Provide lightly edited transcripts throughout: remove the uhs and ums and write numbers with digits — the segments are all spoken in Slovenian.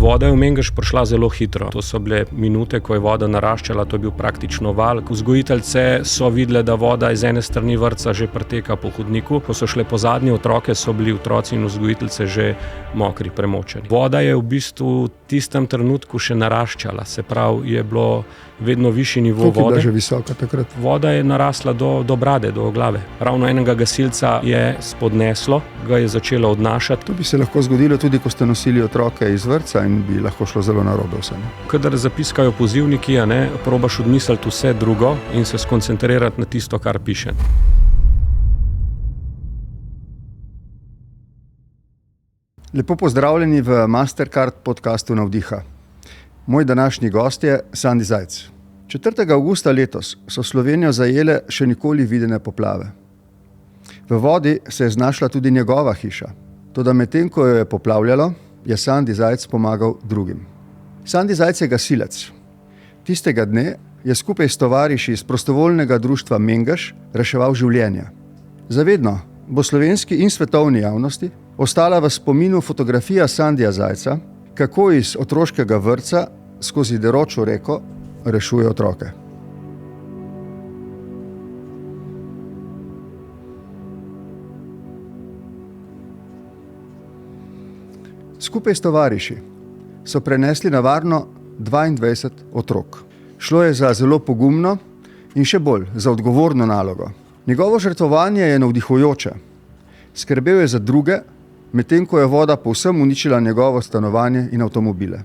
Voda je v Mengeš prišla zelo hitro. To so bile minute, ko je voda naraščala, to je bil praktično val. Vzgojiteljice so videle, da voda iz ene strani vrtca že preteka po hodniku. Ko so šle po zadnje otroke, so bili otroci in vzgojiteljice že mokri, premočeni. Voda je v bistvu v tistem trenutku še naraščala, se pravi, je bilo vedno višji nivo vode. Koliko je bila že visoka takrat? Voda je narasla do brade, do glave. Ravno enega gasilca je spodneslo, ga je začelo odnašati. To bi se lahko zgodilo tudi, ko ste nosili otroke iz vrtca in bi lahko šlo zelo narobe vse. Kadar zapiskajo pozivniki, probaš odmisliti vse drugo in se skoncentrirati na tisto, kar piše. Lepo pozdravljeni v Mastercard podcastu Navdiha. Moj današnji gost je Sandi Zajc. 4. avgusta letos so Slovenijo zajele še nikoli videne poplave. V vodi se je znašla tudi njegova hiša. Toda medtem, ko jo je poplavljalo, je Sandi Zajc pomagal drugim. Sandi Zajc je gasilec. Tistega dne je skupaj s tovariši iz prostovoljnega društva Mengeš reševal življenja. Zavedno bo slovenski in svetovni javnosti ostala v spominu fotografija Sandija Zajca, kako iz otroškega vrtca skozi deročo reko rešuje otroke. Skupaj s tovariši so prenesli na varno 22 otrok. Šlo je za zelo pogumno in še bolj za odgovorno nalogo. Njegovo žrtvovanje je navdihujoče. Skrbel je za druge, medtem ko je voda povsem uničila njegovo stanovanje in avtomobile.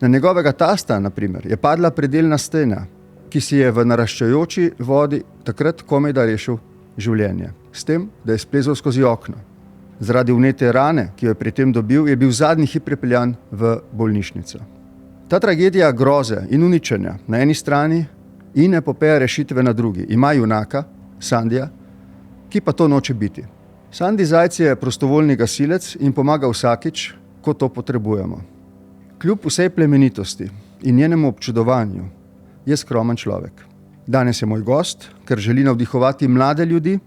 Na njegovega tasta, na primer, je padla predelna stena, ki si je v naraščajoči vodi takrat komajda rešil življenje. S tem, da je splezal skozi okno. Zaradi vnete rane, ki jo je pri tem dobil, je bil zadnji hip prepeljan v bolnišnico. Ta tragedija groze in uničenja na eni strani in epopeja rešitve na drugi ima junaka, Sandija, ki pa to noče biti. Sandi Zajc je prostovoljni gasilec in pomaga vsakič, ko to potrebujemo. Kljub vsej plemenitosti in njenemu občudovanju je skromen človek. Danes je moj gost, ker želi navdihovati mlade ljudi,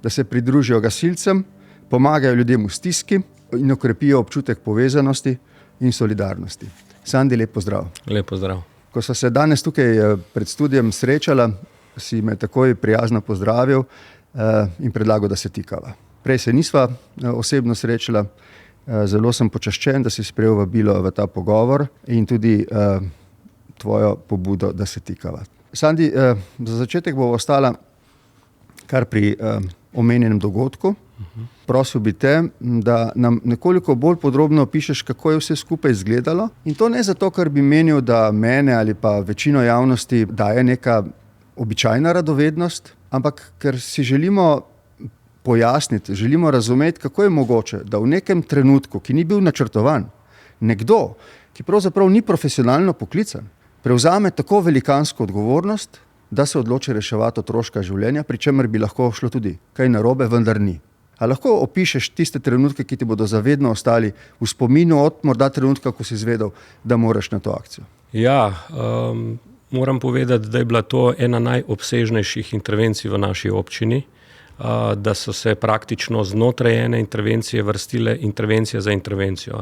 da se pridružijo gasilcem, pomagajo ljudem v stiski in okrepijo občutek povezanosti in solidarnosti. Sandi, lep pozdrav. Lep pozdrav. Ko sva se danes tukaj pred studijem srečala, si me takoj prijazno pozdravil in predlagal, da se tikava. Prej se nisva osebno srečala, zelo sem počaščen, da si sprejel vabilo v ta pogovor in tudi tvojo pobudo, da se tikava. Sandi, za začetek bo ostala kar pri omenjenem dogodku. Prosil bi te, da nam nekoliko bolj podrobno opišeš, kako je vse skupaj izgledalo. In to ne zato, ker bi menil, da mene ali pa večino javnosti daje neka običajna radovednost, ampak ker si želimo pojasniti, želimo razumeti, kako je mogoče, da v nekem trenutku, ki ni bil načrtovan, nekdo, ki pravzaprav ni profesionalno poklican, prevzame tako velikansko odgovornost, da se odloči reševati otroška življenja, pri čemer bi lahko šlo tudi kaj narobe, vendar ni. A lahko opišeš tiste trenutke, ki ti bodo zavedno ostali v spominu od morda trenutka, ko si izvedel, da moraš na to akcijo? Ja, moram povedati, da je bila to ena najobsežnejših intervencij v naši občini, da so se praktično znotraj ene intervencije vrstile intervencije za intervencijo.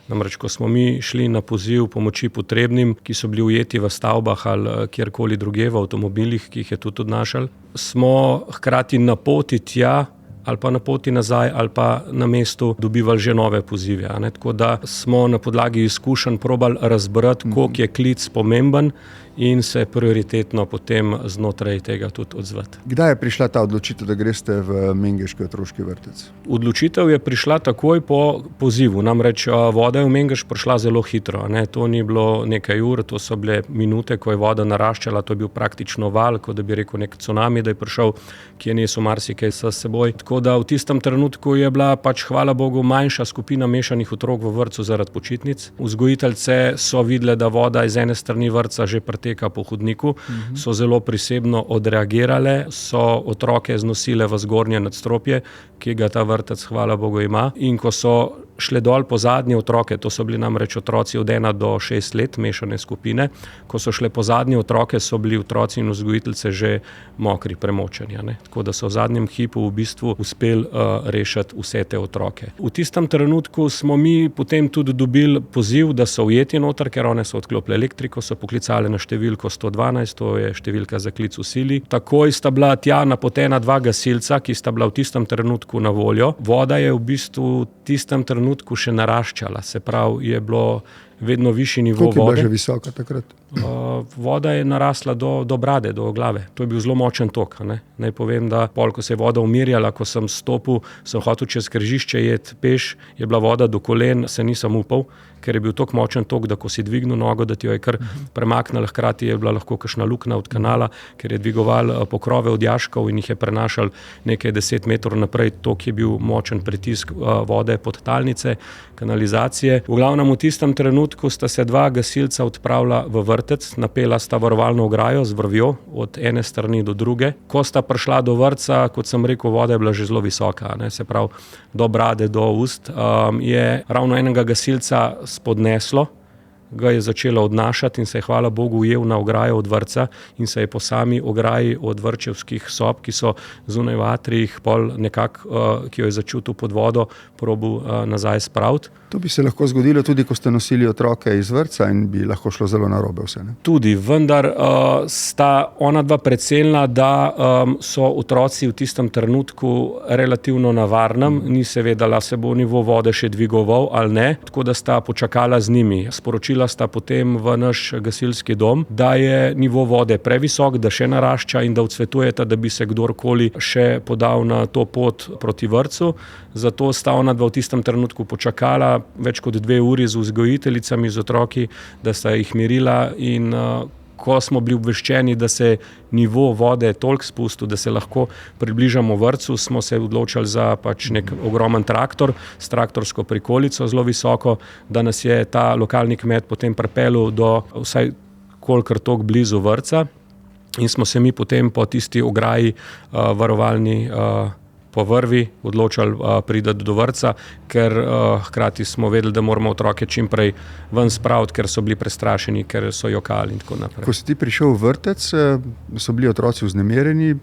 Namreč, ko smo mi šli na poziv pomoči potrebnim, ki so bili ujeti v stavbah ali kjerkoli druge v avtomobilih, ki jih je tudi odnašali, smo hkrati na poti tja ali pa na poti nazaj ali pa na mestu dobivali že nove pozive. Tako da smo na podlagi izkušenj probali razbrati, koliko je klic pomemben in se prioritetno potem znotraj tega tudi odzvati. Kdaj je prišla ta odločitev, da greste v Mengeški otroški vrtec? Odločitev je prišla takoj po pozivu. Namreč voda je v Mengeš prišla zelo hitro. To ni bilo nekaj ur, to so bile minute, ko je voda naraščala, to je bil praktično val, kot da bi rekel nek cunami, da je prišel, ki je nesel marsikaj s seboj. Tako da v tistem trenutku je bila hvala Bogu, manjša skupina mešanih otrok v vrtcu zaradi počitnic. Vzgojiteljice so videle, da voda iz ene strani vrtca že preteka po hodniku, so zelo prisebno odreagirale, so otroke znosile v zgornje nadstropje, ki ga ta vrtec, hvala Bogu, ima. In ko so šle dol po zadnje otroke, to so bili namreč otroci od 1 do 6 let, mešane skupine, ko so šle po zadnje otroke, so bili otroci in vzgojiteljice že mokri, premočeni. Tako da so v zadnjem hipu v bistvu uspeli rešiti vse te otroke. V tistem trenutku smo mi potem tudi dobili poziv, da so ujeti noter, ker one so odklopile elektriko, so poklicali na številko 112, to je številka za klic v sili. Takoj sta bila tja napotena 2 gasilca, ki sta bila v tistem trenutku na voljo. Voda je v bistvu v tistem trenutku še naraščala, se pravi, je bilo vedno višji nivo vode. Koliko je bila že visoka takrat? Voda je narasla do brade, do glave. To je bil zelo močen tok. Naj povem, da ko se je voda umirjala, ko sem stopil, sem hotel čez križišče jet peš, je bila voda do kolen, se nisem upal, ker je bil tok močen tok, da ko si dvignil nogo, da ti jo je kar premaknila, hkrati je bila lahko kakšna luknja od kanala, ker je dvigoval pokrove od jaškov in jih je prenašal nekaj 10 metrov naprej. Tok je bil močen pritisk vode pod talnice, kanalizacije. V glavnem v tistem trenutku sta se 2 gasilca odpravila v vrtec, napela sta varovalno ograjo z vrvjo od ene strani do druge. Ko sta prišla do vrtca, kot sem rekel, voda je bila že zelo visoka, se pravi do brade, do ust, je ravno enega gasilca spodneslo, ga je začelo odnašati in se je hvala Bogu ujel na ograjo od vrtca in se je po sami ograji od vrtčevskih sob, ki so zunaj v atrijih, pol nekako, ki jo je začutil pod vodo, probil nazaj spraviti. To bi se lahko zgodilo tudi, ko ste nosili otroke iz vrtca in bi lahko šlo zelo narobe vse, ne? Tudi, vendar sta ona dva precelna, da so otroci v tistem trenutku relativno na varnem, ni se vedela, se bo nivo vode še dvigoval ali ne, tako da sta počakala z njimi. Sporočila sta potem v naš gasilski dom, da je nivo vode previsok, da še narašča in da odsvetujeta, da bi se kdorkoli še podal na to pot proti vrtcu. Zato sta ona dva v tistem trenutku počakala več kot 2 uri z vzgojiteljicami, z otroki, da sta jih mirila in ko smo bili obveščeni, da se nivo vode toliko spustil, da se lahko približamo vrtcu, smo se odločili za nek ogromen traktor s traktorsko prikolico zelo visoko, da nas je ta lokalni kmet potem pripeljal do vsaj kolikor toliko blizu vrtca in smo se mi potem po tisti ograji varovalni po vrvi odločali priti do vrtca, ker hkrati smo vedeli, da moramo otroke čim prej ven spraviti, ker so bili prestrašeni, ker so jokali in tako naprej. Ko si ti prišel v vrtec, so bili otroci vznemirjeni.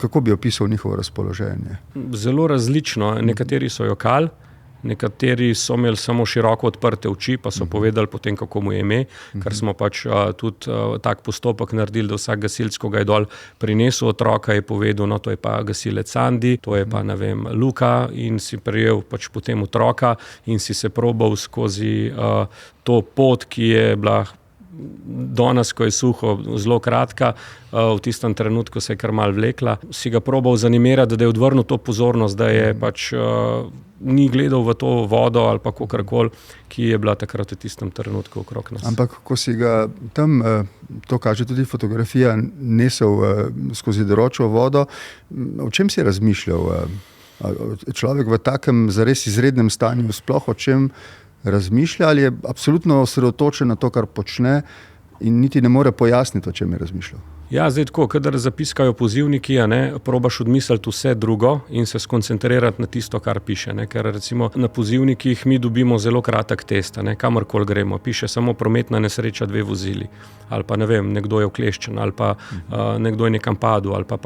Kako bi opisal njihovo razpoloženje? Zelo različno. Nekateri so jokali, nekateri so imeli samo široko odprte oči, pa so povedali potem, kako mu je ime, ker smo tudi tak postopek naredili, da vsak gasilec, ko ga je dol prinesel otroka, je povedal, no, to je pa gasilec Andi, to je pa, ne vem, Luka, in si prijel potem otroka in si se probal skozi to pot, ki je bila danes, ko je suho, zelo kratka, v tistem trenutku se je kar malo vlekla. Si ga probal zanimirati, da je odvrnil to pozornost, da je ni gledal v to vodo ali pa kakorkoli, ki je bila takrat v tistem trenutku okrog nas. Ampak ko si ga tam, to kaže tudi fotografija, nesel skozi deročo vodo, o čem si razmišljal? Človek v takem zares izrednem stanju sploh o čem razmišlja ali je absolutno osredotočen na to, kar počne in niti ne more pojasniti, o čem je razmišljal? Ja, zdaj tako, kadar zapiskajo pozivniki, probaš odmisliti vse drugo in se skoncentrirati na tisto, kar piše. Ker recimo na pozivnikih mi dobimo zelo kratek test, kamorkoli gremo. Piše samo prometna nesreča 2 vozili. Ali pa ne vem, nekdo je ukleščen, ali pa nekdo je nekam padel, ali pa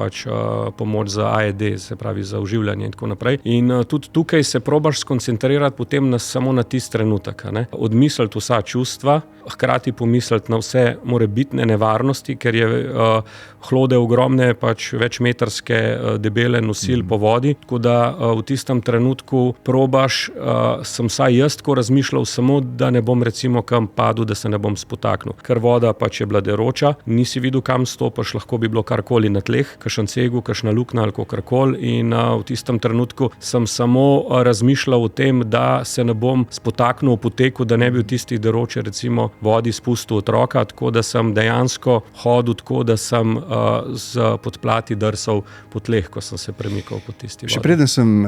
pomoč za AED, se pravi za oživljanje in tako naprej. In tudi tukaj se probaš skoncentrirati potem samo na tisti trenutek. Odmisliti vsa čustva, hkrati pomisliti na vse morebitne nevarnosti, ker je hlode ogromne, večmetrske debele nosil po vodi, tako da v tistem trenutku probaš, sem vsaj jaz tako razmišljal, samo da ne bom recimo kam padel, da se ne bom spotaknil, ker voda je bila deroča, nisi videl kam stopaš, lahko bi bilo karkoli na tleh, kakšen cegu, kakšna luknja ali kakorkoli in v tistem trenutku sem samo razmišljal o tem, da se ne bom spotaknil v poteku, da ne bi v tisti deroče recimo vodi spustil otroka, tako da sem dejansko hodil tako, da sem z podplati drsal po tleh, ko sem se premikal po tisti vodi. Še preden sem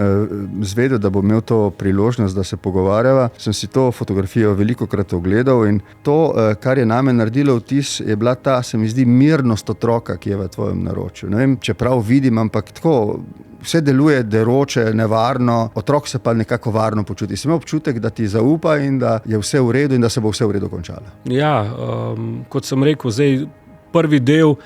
zvedel, da bom imel to priložnost, da se pogovarjava, sem si to fotografijo velikokrat ogledal in to, kar je name naredilo vtis, je bila ta, se mi zdi, mirnost otroka, ki je v tvojem naročju. Ne vem, čeprav vidim, ampak tako vse deluje deroče, nevarno, otrok se pa nekako varno počuti. Si imel občutek, da ti zaupa in da je vse v redu in da se bo vse v redu končalo? Ja, kot sem rekel, zdaj prvi del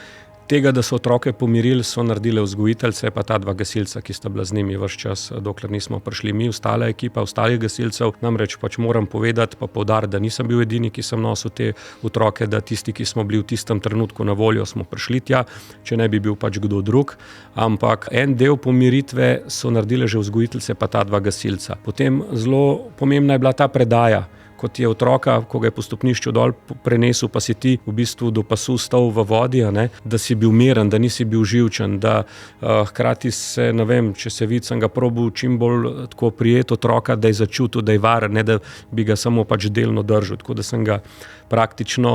Tega, da so otroke pomirili, so naredile vzgojiteljice, pa ta 2 gasilca, ki sta bila z njimi ves čas, dokler nismo prišli mi, ostala ekipa, ostalih gasilcev. Namreč moram povedati pa poudariti, da nisem bil edini, ki sem nosil te otroke, da tisti, ki smo bili v tistem trenutku na voljo, smo prišli tja, če ne bi bil kdo drug. Ampak en del pomiritve so naredile že vzgojiteljice, pa ta 2 gasilca. Potem zelo pomembna je bila ta predaja. Kot je otroka, ko ga je po stopnišču dol prenesel, pa si ti v bistvu do pasu stal v vodi, da si bil miren, da nisi bil živčen, da hkrati se, ne vem, če se vidi, sem ga probal čim bolj tako prijeti otroka, da je začutil, da je varen, ne da bi ga samo delno držal. Tako da sem ga praktično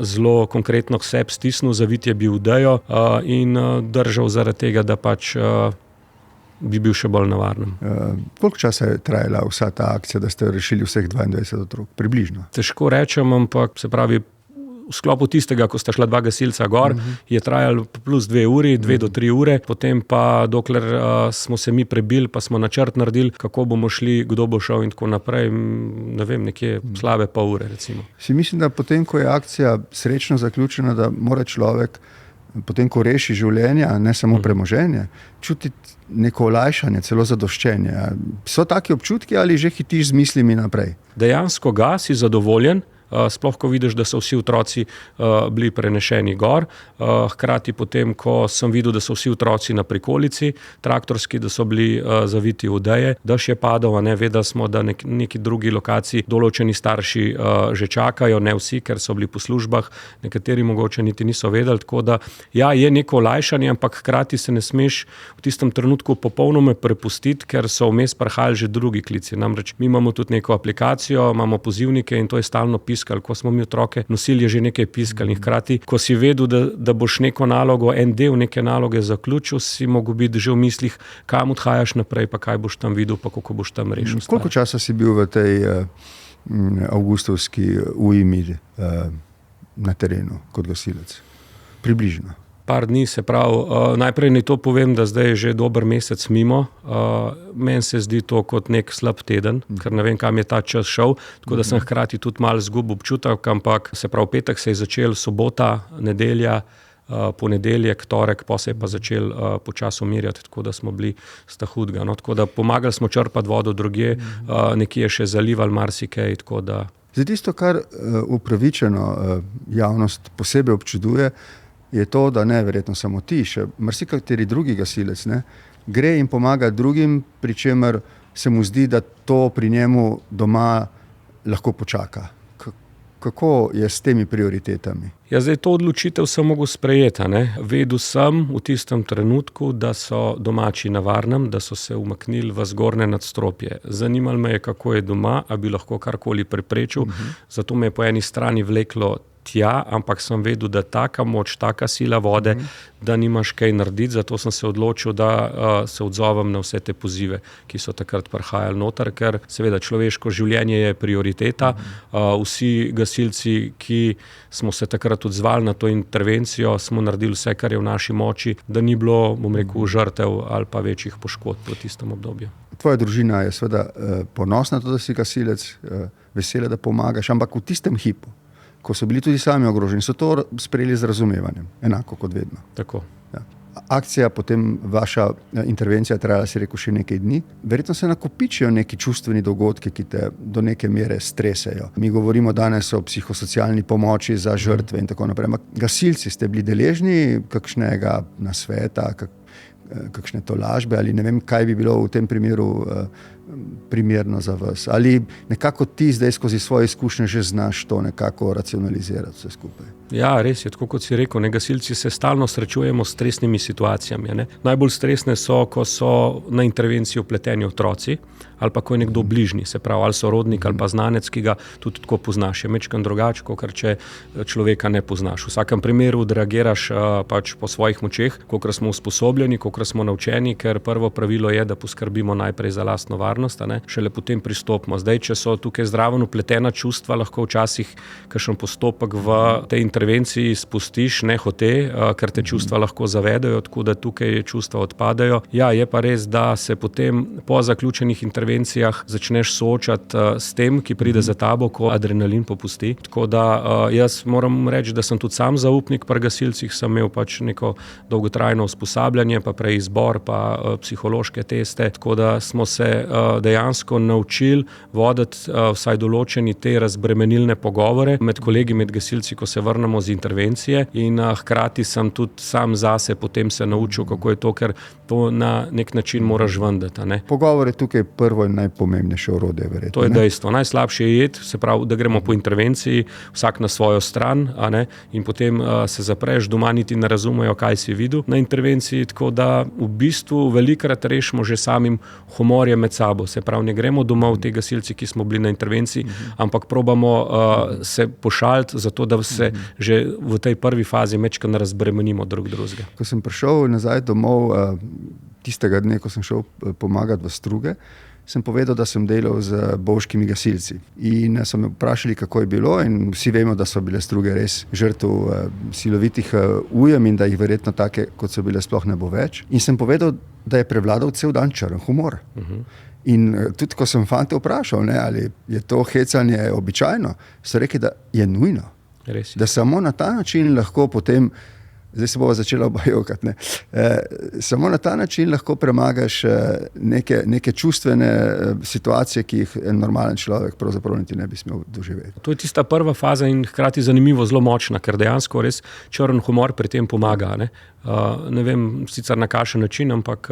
zelo konkretno k sebi stisnil, zavit je bil v dejo in držal zaradi tega, da bi bil še bolj navaren. Koliko časa je trajala vsa ta akcija, da ste rešili vseh 22 otrok? Približno? Težko rečem, ampak se pravi, v sklopu tistega, ko sta šla 2 gasilca gor, je trajalo plus 2 uri, 2 do 3 ure, potem pa dokler smo se mi prebili, pa smo načrt naredili, kako bomo šli, kdo bo šel in tako naprej, ne vem, nekje slabe pol ure recimo. Si mislim, da potem, ko je akcija srečno zaključena, da mora človek potem, ko reši življenja, ne samo premoženje, čutiti neko olajšanje, celo zadoščenje. So taki občutki ali že hitiš z mislimi naprej? Dejansko si zadovoljen, sploh ko vidiš, da so vsi otroci bili prenešeni gor. Hkrati potem, ko sem videl, da so vsi otroci na prikolici traktorski, da so bili zaviti v odeje, dež je padal, vedeli smo, da neki drugi lokaciji določeni starši že čakajo, ne vsi, ker so bili po službah, nekateri mogoče niti niso vedeli, tako da je neko olajšanje, ampak hkrati se ne smeš v tistem trenutku popolnoma prepustiti, ker so vmes prihajali že drugi klici. Namreč mi imamo tudi neko aplikacijo, imamo pozivnike in to je stalno ko smo mi otroke nosili, je že nekaj piskali. In hkrati, ko si vedel, da boš neko nalogo, en del neke naloge zaključil, si mogel biti že v mislih, kam odhajaš naprej, pa kaj boš tam videl, pa kako boš tam rešil. Koliko časa si bil v tej avgustovski ujmi na terenu kot gasilec? Približno. Par dni, se pravi, najprej naj to povem, da zdaj je že dober mesec mimo. Meni se zdi to kot nek slab teden, ker ne vem, kam je ta čas šel, tako da sem hkrati tudi malo izgubil občutek, ampak se pravi, petek se je začel, sobota, nedelja, ponedeljek, torek, pa se je pa začel počasi umirjati, tako da smo bili sta hudega. Tako da pomagali smo črpati vodo drugje, nekje še zalivali marsikaj, tako da. Zdaj tisto, kar upravičeno javnost posebej občuduje, je to, da ne verjetno samo ti, še marsikateri drugi gasilec gre in pomaga drugim, pri čemer se mu zdi, da to pri njemu doma lahko počaka. Kako je s temi prioritetami? Zdaj to odločitev sem mogel sprejeti. Vedel sem v tistem trenutku, da so domači na varnem, da so se umaknili v zgornje nadstropje. Zanimalo me je, kako je doma, a bi lahko karkoli preprečil. Zato me je po eni strani vleklo tja, ampak sem vedel, da taka moč, taka sila vode, da nimaš kaj narediti, zato sem se odločil, da se odzovem na vse te pozive, ki so takrat prihajali noter, ker seveda človeško življenje je prioriteta. Vsi gasilci, ki smo se takrat odzvali na to intervencijo, smo naredili vse, kar je v naši moči, da ni bilo, žrtev ali pa večjih poškodb v tistem obdobju. Tvoja družina je seveda ponosna, da si gasilec, vesela, da pomagaš, ampak v tistem hipu, ko so bili tudi sami ogroženi, so to sprejeli z razumevanjem, enako kot vedno. Tako. Ja. Akcija, potem vaša intervencija trajala, si rekel, še nekaj dni. Verjetno se nakopičijo neki čustveni dogodki, ki te do neke mere stresejo. Mi govorimo danes o psihosocialni pomoči za žrtve in tako naprej. Gasilci ste bili deležni kakšnega nasveta, kakšne tolažbe ali ne vem, kaj bi bilo v tem primeru primerno za vas? Ali nekako ti zdaj skozi svoje izkušnje že znaš to nekako racionalizirati vse skupaj? Ja, res je, tako kot si rekel, gasilci se stalno srečujemo s stresnimi situacijami. Najbolj stresne so, ko so na intervencijo vpleteni otroci ali pa ko je nekdo bližnji, se pravi, ali sorodnik ali pa znanec, ki ga tudi tako poznaš. Je majčkeno drugače, kot če človeka ne poznaš. V vsakem primeru odreagiraš pač po svojih močeh, kolikor smo usposobljeni, kolikor smo naučeni, ker prvo pravilo je, da poskrbimo najprej za lastno varnost, šele potem pristopimo. Zdaj, če so tukaj zraven vpletena čustva, lahko včasih kakšen postopek v tej intervenciji spustiš nehote, ker te čustva lahko zavedajo, tako da tukaj čustva odpadajo. Ja, je pa res, da se potem po zaključenih intervencijah intervencijah začneš soočati s tem, ki pride za tabo, ko adrenalin popusti. Tako da jaz moram reči, da sem tudi sam zaupnik pri gasilcih, sem imel pač neko dolgotrajno usposabljanje, pa prej izbor, pa psihološke teste, tako da smo se dejansko naučili voditi vsaj določeni te razbremenilne pogovore med kolegi, med gasilci, ko se vrnemo z intervencije, in hkrati sem tudi sam zase potem se naučil, kako je to, ker to na nek način moraš vendati. Pogovor je tukaj prvo in najpomembnejše orodje, verjetno. To je dejstvo. Najslabše je jed, se pravi, da gremo po intervenciji, vsak na svojo stran, in potem se zapreš, doma niti ne razumejo, kaj si videl na intervenciji, tako da v bistvu velikokrat rešimo že samim humorjem med sabo. Se pravi, ne gremo domov te gasilci, ki smo bili na intervenciji, ampak probamo se pošaliti, zato da se že v tej prvi fazi mečkano razbremenimo drug drugega. Ko sem prišel nazaj domov tistega dne, ko sem šel pomagati v Struge, sem povedal, da sem delal z bovškimi gasilci. In so me vprašali, kako je bilo, in vsi vemo, da so bile Struge res žrtev silovitih ujem in da jih verjetno take, kot so bile, sploh ne bo več. In sem povedal, da je prevladal cel dan črn humor. In tudi, ko sem fante vprašal, ali je to hecanje običajno, so rekli, da je nujno. Da samo na ta način lahko potem, zdaj se bova začela obajokati, samo na ta način lahko premagaš neke čustvene situacije, ki jih normalen človek pravzaprav niti ne bi smel doživeti. To je tista prva faza in hkrati zanimivo, zelo močna, ker dejansko res črn humor pri tem pomaga. Ne vem sicer na kakšen način, ampak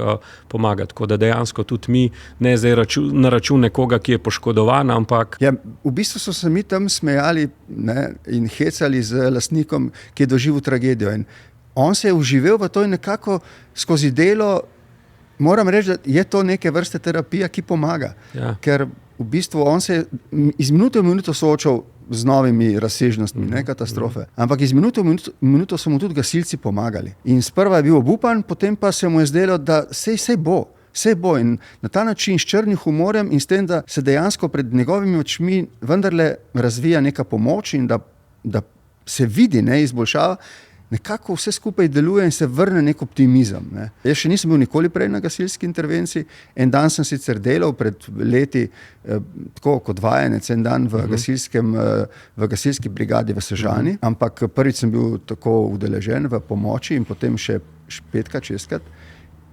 pomaga. Tako da dejansko tudi mi, ne zdaj na račun nekoga, ki je poškodovan, ampak... Ja, v bistvu so se mi tam smejali in hecali z lastnikom, ki je doživel tragedijo. In on se je vživel v to in nekako skozi delo, moram reči, da je to neke vrste terapija, ki pomaga. Ja. Ker v bistvu on se je iz minute v minuto soočal z novimi razsežnostmi, katastrofe. Ampak iz minute v minuto so mu tudi gasilci pomagali. In sprva je bil obupan, potem pa se mu je zdelo, da sej bo. In na ta način s črnim humorjem in s tem, da se dejansko pred njegovimi očmi vendarle razvija neka pomoč in da se vidi izboljšava, nekako vse skupaj deluje in se vrne nek optimizem. Jaz še nisem bil nikoli prej na gasilski intervenciji. En dan sem sicer delal pred leti, tako kot vajenec, en dan v gasilski brigadi v Sežani, ampak prvič sem bil tako udeležen v pomoči in potem še 5-krat, 6-krat.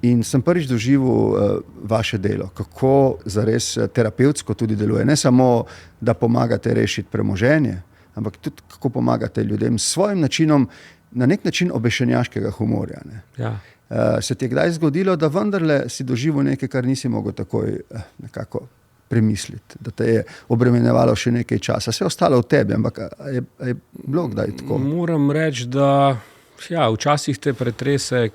In sem prvič doživel vaše delo, kako zares terapevtsko tudi deluje. Ne samo, da pomagate rešiti premoženje, ampak tudi kako pomagate ljudem s svojim načinom, na nek način obešenjaškega humorja. Ja. Se ti je kdaj zgodilo, da vendarle si doživel nekaj, kar nisi mogel takoj nekako premisliti, da te je obremenjevalo še nekaj časa? Vse ostalo v tebi, ampak je bilo kdaj tako? Moram reči, da včasih te pretrese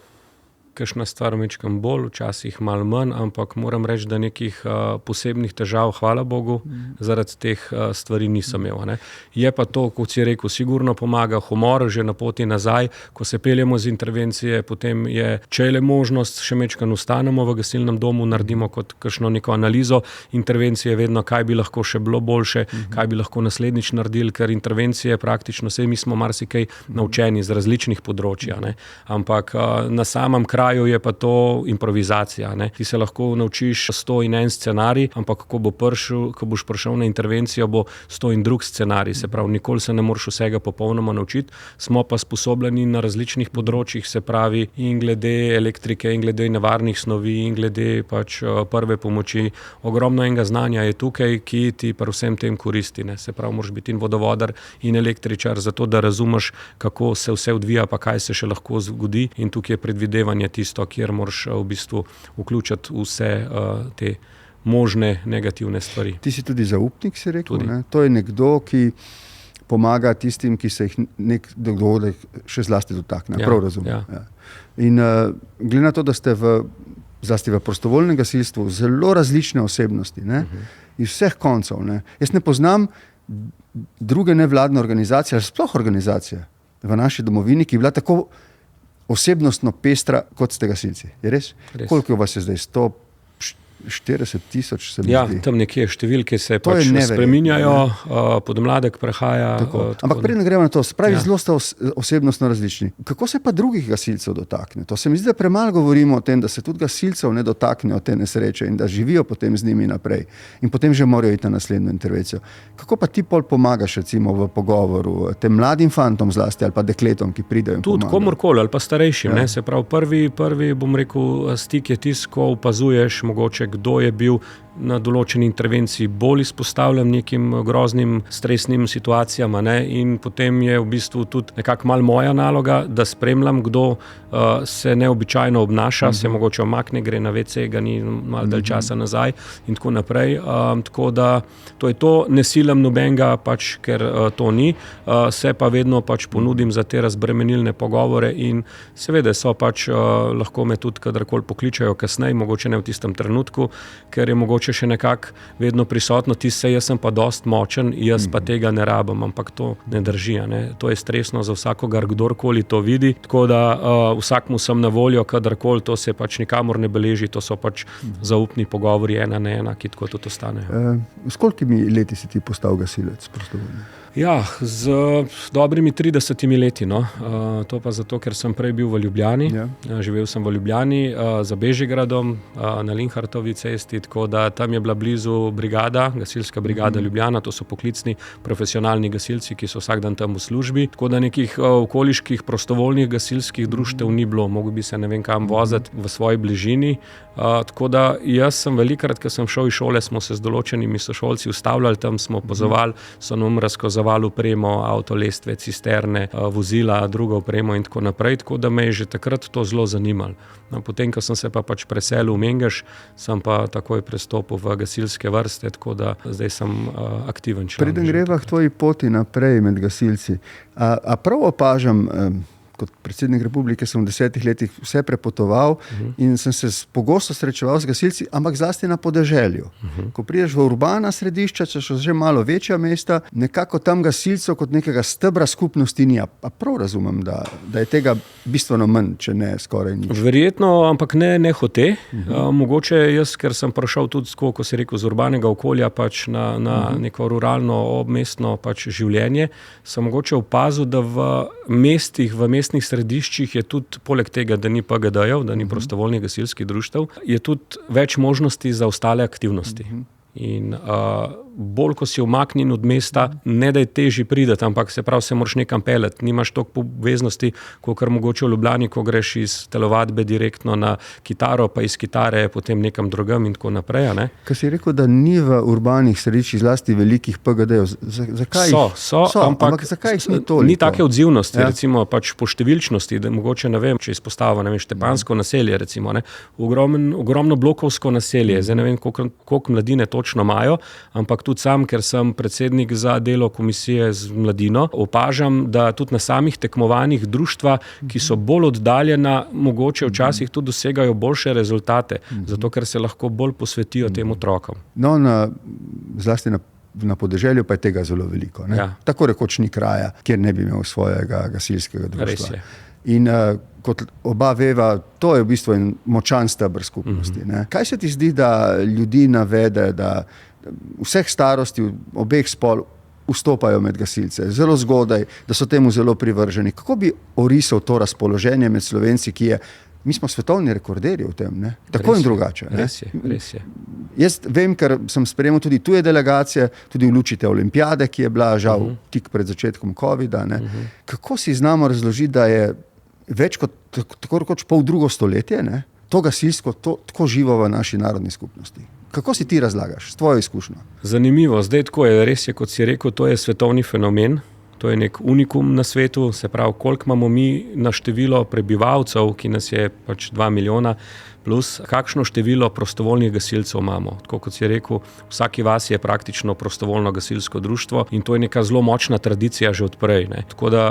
kakšna stvar mečkam bolj, včasih malo manj, ampak moram reči, da nekih posebnih težav, hvala Bogu, zaradi teh stvari nisem imel. Je pa to, kot si rekel, sigurno pomaga humor, že na poti nazaj, ko se peljemo z intervencije, potem je, če je le možnost, še mečkam ustanemo v gasilnem domu, naredimo kot kakšno neko analizo intervencije, vedno kaj bi lahko še bilo boljše, kaj bi lahko naslednjič naredili, ker intervencije praktično, sej mi smo marsikaj naučeni z različnih področja, ampak na samem kraju je pa to improvizacija. Ti se lahko naučiš 101 scenarij, ampak ko boš prišel na intervencijo, bo 102 scenarij. Se pravi, nikoli se ne moreš vsega popolnoma naučiti. Smo pa sposobljeni na različnih področjih, se pravi, in glede elektrike, in glede nevarnih snovi, in glede prve pomoči. Ogromno enega znanja je tukaj, ki ti pri vsem tem koristi. Se pravi, moraš biti in vodovodar, in električar, zato da razumeš, kako se vse odvija, pa kaj se še lahko zgodi. In tukaj je predvidevanje tisto, kjer moraš v bistvu vključiti vse te možne negativne stvari. Ti si tudi zaupnik, si rekel. To je nekdo, ki pomaga tistim, ki se jih nek dogodek še zlasti dotakne. Prav razumem. Ja. In glede na to, da ste zlasti v prostovoljnem gasilstvu zelo različne osebnosti, iz vseh koncev. Jaz ne poznam druge nevladne organizacije, ali sploh organizacije v naši domovini, ki je bila tako osebnostno pestra, kot ste gasilci. Je res? Koliko vas je zdaj? 40,000 se mi Ja, zdi. tam nekje številke se To je neverjetno, spreminjajo, podmladek prehaja. Ampak preden gremo na to, se pravi, zelo sta osebnostno različni. Kako se pa drugih gasilcev dotakne? To se mi zdi, da premalo govorimo o tem, da se tudi gasilcev ne dotaknejo te nesreče in da živijo potem z njimi naprej in potem že morajo iti na naslednjo intervencijo. Kako pa ti pol pomagaš recimo v pogovoru tem mladim fantom zlasti ali pa dekletom, ki pridejo in tudi pomagajo? komorkoli ali pa starejšim. Ne? Se pravi, prvi bom rekel, stik je tisto, ko opazuješ mogoče, kdo je bil na določeni intervenciji bolj izpostavljen nekim groznim stresnim situacijam, ne? In potem je v bistvu tudi nekako malo moja naloga, da spremljam, kdo se neobičajno obnaša, se mogoče omakne, gre na WC, ga ni malo dalj časa nazaj in tako naprej. Tako da to je to, ne silam nobenega, pač, ker to ni, se pa vedno pač ponudim za te razbremenilne pogovore in seveda so pač lahko me tudi kadarkoli pokličajo kasneje, mogoče ne v tistem trenutku, ker je mogoče še nekako vedno prisotno, jaz sem pa dost močen, jaz pa tega ne rabim, ampak to ne drži. Ne? To je stresno za vsakogar, kdorkoli to vidi, tako da vsakmu sem na voljo, kadarkoli, to se pač nikamor ne beleži, to so pač zaupni pogovori ena na ena, ki tako tudi ostanejo. S kolikimi leti si ti postal gasilec prostovoljni? Ja, z dobrimi 30 leti. No. To pa zato, ker sem prej bil v Ljubljani. Ja. Živel sem v Ljubljani za Bežigradom na Linhartovi cesti, tako da tam je bila blizu brigada, gasilska brigada Ljubljana, to so poklicni profesionalni gasilci, ki so vsak dan tam v službi. Tako da nekih okoliških prostovoljnih gasilskih društev ni bilo, mogel bi se ne vem kam voziti v svoji bližini. Tako da jaz sem velikrat, ko sem šel iz šole, smo se z določenimi sošolci ustavljali, tam smo opazovali, so nam razkazovali opremo, avto, lestve, cisterne, vozila, drugo opremo in tako naprej, tako da me je že takrat to zelo zanimalo. Potem, ko sem se pa pač preselil v Mengeš, sem pa takoj prestopil v gasilske vrste, tako da zdaj sem aktiven član. Preden greva k tvoji poti naprej med gasilci, a prav opažam, kot predsednik republike sem v 10 letih vse prepotoval in sem se pogosto srečeval z gasilci, ampak zlasti na podeželju. Ko prideš v urbana središča, če so že malo večja mesta, nekako tam gasilcev kot nekega stebra skupnosti ni. A prav razumem, da je tega bistveno manj, če ne skoraj nič. Verjetno, ampak ne hote. Mogoče jaz, ker sem prišel tudi, ko si rekel, z urbanega okolja pač na neko ruralno, obmestno pač življenje, sem mogoče opazil, da v mestnih središčih je tudi, poleg tega, da ni PGD-jev, da ni prostovoljnih gasilskih društev, je tudi več možnosti za ostale aktivnosti. In bolj, ko si umaknjen od mesta, ne da je težji prideti, ampak se pravi, se moraš nekam peljati. Nimaš toliko obveznosti, kakor mogoče v Ljubljani, ko greš iz telovadbe direktno na kitaro, pa iz kitare potem nekam drugam in tako naprej. Ne? Ko si rekel, da ni v urbanih središčih zlasti velikih PGD-jev, zakaj ampak zakaj jih ni toliko? Ni take odzivnosti, recimo pač po številčnosti, da mogoče, ne vem, če izpostava, ne vem, Štepansko naselje, recimo, ne? Ogromno blokovsko naselje, zdaj ne vem, koliko mladine točno imajo, ampak tudi sam, ker sem predsednik za delo komisije z mladino, opažam, da tudi na samih tekmovanjih društva, ki so bolj oddaljena, mogoče včasih tudi dosegajo boljše rezultate, zato ker se lahko bolj posvetijo tem otrokom. No, zlasti na podeželju pa je tega zelo veliko. Ne? Ja. Tako rekoč ni kraja, kjer ne bi imel svojega gasilskega društva. Res je. In kot oba veva, to je v bistvu en močan steber skupnosti. Ne? Kaj se ti zdi, da ljudi navede, da vseh starosti, obeh spol vstopajo med gasilce zelo zgodaj, da so temu zelo privrženi? Kako bi orisal to razpoloženje med Slovenci, ki je, mi smo svetovni rekorderji v tem, ne? Tako in drugače. Res je. Jaz vem, ker sem sprejemal tudi tuje delegacije, tudi v luči te olimpijade, ki je bila žal tik pred začetkom covida. Ne? Kako si znamo razložiti, da je več kot tako rekoč pol drugo stoletje, ne? To gasilsko tako živo v naši narodni skupnosti? Kako si ti razlagaš s tvojo izkušnjo? Zanimivo, zdaj tako je, res je, kot si rekel, to je svetovni fenomen, to je nek unikum na svetu, se pravi, koliko imamo mi na število prebivalcev, ki nas je pač 2 milijona, plus kakšno število prostovoljnih gasilcev imamo. Tako kot si rekel, vsaki vasi je praktično prostovoljno gasilsko društvo in to je neka zelo močna tradicija že odprej. Ne. Tako da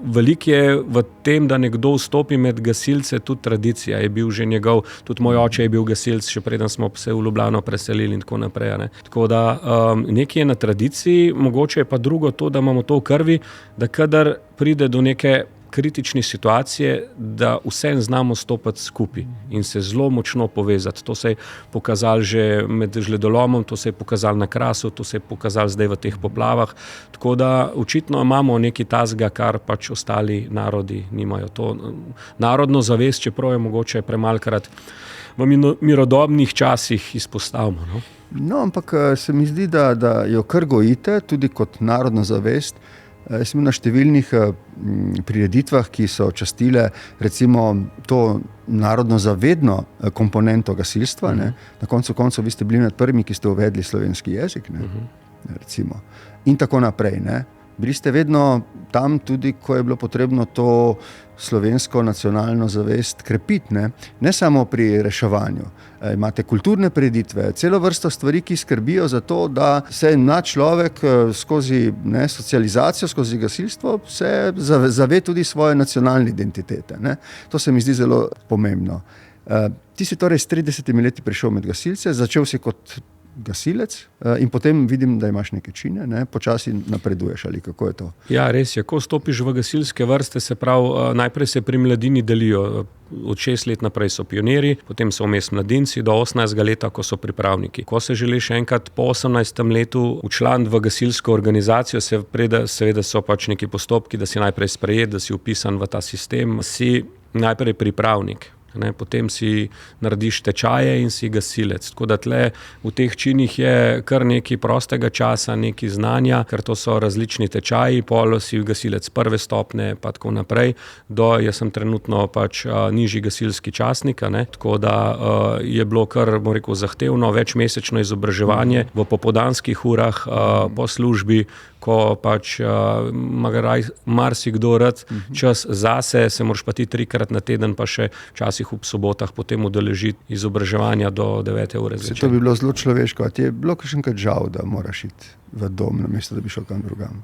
veliko je v tem, da nekdo vstopi med gasilce, tudi tradicija je bil že njegov, tudi moj oče je bil gasilc, še preden smo se v Ljubljano preselili in tako naprej. Ne. Tako da nekaj je na tradiciji, mogoče je pa drugo to, da imamo to v krvi, da kadar pride do neke kritični situaciji, da vsem znamo stopiti skupaj in se zelo močno povezati. To se je pokazalo že med žledolomom, to se je pokazalo na Krasu, to se je pokazalo zdaj v teh poplavah. Tako da očitno imamo nekaj tazga, kar pač ostali narodi nimajo. To narodno zavest, čeprav je mogoče premalkrat v mirodobnih časih izpostavimo. No, ampak se mi zdi, da jo kar gojite, tudi kot narodno zavest. Jaz sem bil na številnih prireditvah, ki so častile recimo to narodno zavedno komponento gasilstva. Ne? Na koncu koncev vi ste bili med prvimi, ki ste uvedli slovenski jezik, ne? Recimo. In tako naprej. Ne? Bili ste vedno tam tudi, ko je bilo potrebno to slovensko nacionalno zavest krepiti, ne samo pri reševanju. Imate kulturne prireditve, celo vrsto stvari, ki skrbijo za to, da se mlad človek skozi socializacijo, skozi gasilstvo se zave tudi svoje nacionalne identitete. Ne? To se mi zdi zelo pomembno. Ti si torej s 30 leti prišel med gasilce, začel si kot gasilec in potem vidim, da imaš neke čine, ne? Počasi napreduješ ali kako je to? Ja, res je. Ko stopiš v gasilske vrste, se pravi, najprej se pri mladini delijo. Od 6 let naprej so pionirji, potem so vmes mladinci do 18 leta, ko so pripravniki. Ko se želiš enkrat po 18. letu včlaniti v gasilsko organizacijo, seveda so pač neki postopki, da si najprej sprejet, da si vpisan v ta sistem, si najprej pripravnik. Ne, potem si narediš tečaje in si gasilec. Tako da tle v teh činih je kar nekaj prostega časa, nekaj znanja, ker to so različni tečaji, pol si gasilec prve stopnje, pa tako naprej, jaz sem trenutno pač nižji gasilski častnik, ne, tako da je bilo kar, bom rekel, zahtevno, večmesečno izobraževanje v popoldanskih urah po službi, ko pač marsikdo rad čas zase, se moraš pa ti 3-krat na teden, pa še včasih v sobotah potem udeležiti izobraževanja do 9. ure zvečer. To bi bilo zelo človeško. A ti je bilo kakšenkrat žal, da moraš iti v dom, namesto da bi šel kam drugam?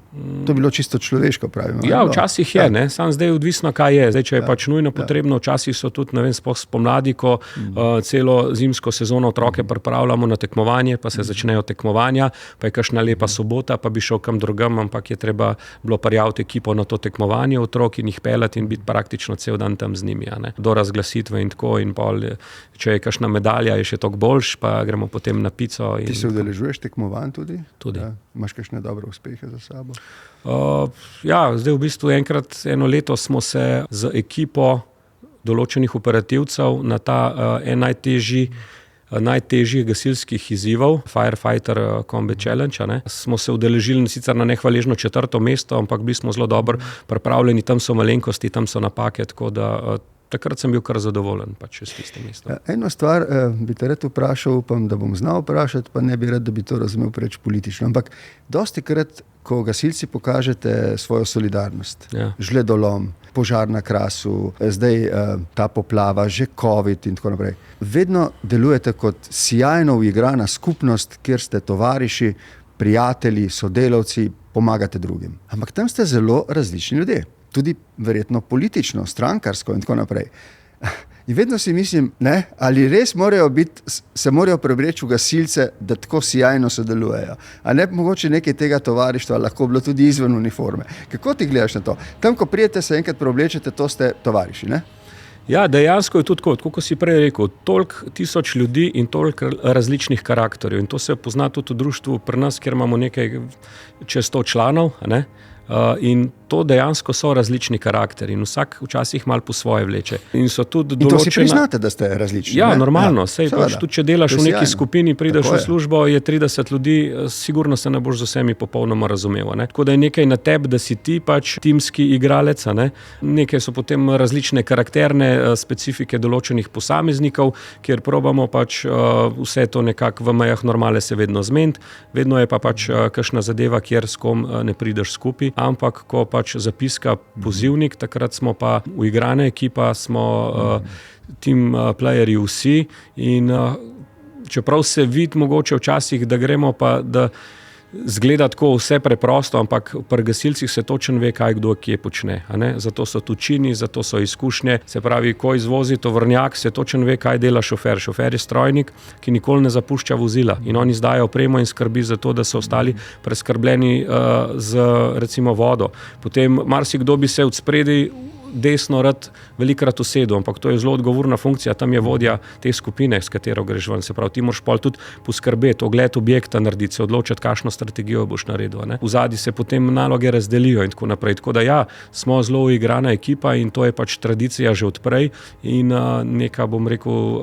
To bi bilo čisto človeško, pravimo. Ja, včasih je, ne. Sam zdaj odvisno, kaj je. Zdaj, če je pač nujno potrebno, včasih so tudi, ne vem, spomladi, ko celo zimsko sezono otroke pripravljamo na tekmovanje, pa se začnejo tekmovanja, pa je kakšna lepa sobota, pa bi šel kam drugam, ampak je treba bilo prijaviti ekipo na to tekmovanje otrok in jih peljati in biti praktično cel dan tam z njimi, ne. Do razglasitve in tako in pol, če je kakšna medalja, je še toliko boljš, pa gremo potem na pico. Ti se udeležuješ tekmovanj tudi? Tudi. Ja. Imaš kakšne dobre uspehe za sabo? Ja, zdaj v bistvu eno leto smo se z ekipo določenih operativcev na ta najtežjih gasilskih izzivov, Firefighter Combat Challenge, ne, smo se udeležili sicer na nehvaležno 4. mesto, ampak bili smo zelo dobro pripravljeni, tam so malenkosti, tam so napake, tako da takrat sem bil kar zadovoljen pač s tistim mestom. Eno stvar bi te rad vprašal, upam, da bom znal vprašati, pa ne bi rad, da bi to razumel preveč politično, ampak dostikrat, ko gasilci pokažete svojo solidarnost, žledolom, požar na Krasu, zdaj ta poplava, že COVID in tako naprej, vedno delujete kot sijajno uigrana skupnost, kjer ste tovariši, prijatelji, sodelavci, pomagate drugim. Ampak tam ste zelo različni ljudje. Tudi verjetno politično, strankarsko in tako naprej. In vedno si mislim, ali res se morajo prebreči v gasilce, da tako sijajno sodelujejo. A ne mogoče nekaj tega tovarištva lahko bilo tudi izven uniforme. Kako ti gledaš na to? Tam, ko prijete, se enkrat preoblečete, to ste tovariši, ne? Ja, dejansko je tudi tako, kot si prej rekel, toliko tisoč ljudi in toliko različnih karakterjev. In to se pozna tudi v društvu pri nas, kjer imamo nekaj čez 100 članov, ne? In to dejansko so različni karakteri in vsak včasih malo po svoje vleče. In so tudi določena... In to si priznate, da ste različni? Ja, normalno. Sej pač tudi, če delaš v neki skupini, prideš v službo, je 30 ljudi, sigurno se ne boš z vsemi popolnoma razumel, ne. Tako da je nekaj na tebi, da si ti pač timski igralec, ne. Nekaj so potem različne karakterne specifike določenih posameznikov, kjer probamo pač vse to nekako v mejah normale se vedno zmeniti. Vedno je pa pač kakšna zadeva, kjer s kom ne prideš skupaj, ampak ko pač zapiska pozivnik, takrat smo pa uigrana ekipa, smo team playerji vsi in čeprav se vidi mogoče včasih, da gremo pa, da zgleda tako vse preprosto, ampak pri gasilcih se točno ve, kaj kdo kje počne. A ne? Zato so tu čini, zato so izkušnje. Se pravi, ko izvozi tovornjak, se točno ve, kaj dela šofer. Šofer je strojnik, ki nikoli ne zapušča vozila in on izdaja opremo in skrbi za to, da so ostali preskrbljeni z recimo vodo. Potem marsikdo bi se od spredaj desno rad velikrat usedel, ampak to je zelo odgovorna funkcija, tam je vodja te skupine, s katero greš ven. Se pravi, ti moraš pol tudi poskrbeti, ogled objekta narediti, se odločiti, kakšno strategijo boš naredil. V zadnji se potem naloge razdelijo in tako naprej. Tako da ja, smo zelo uigrana ekipa in to je pač tradicija že odprej in neka, bom rekel,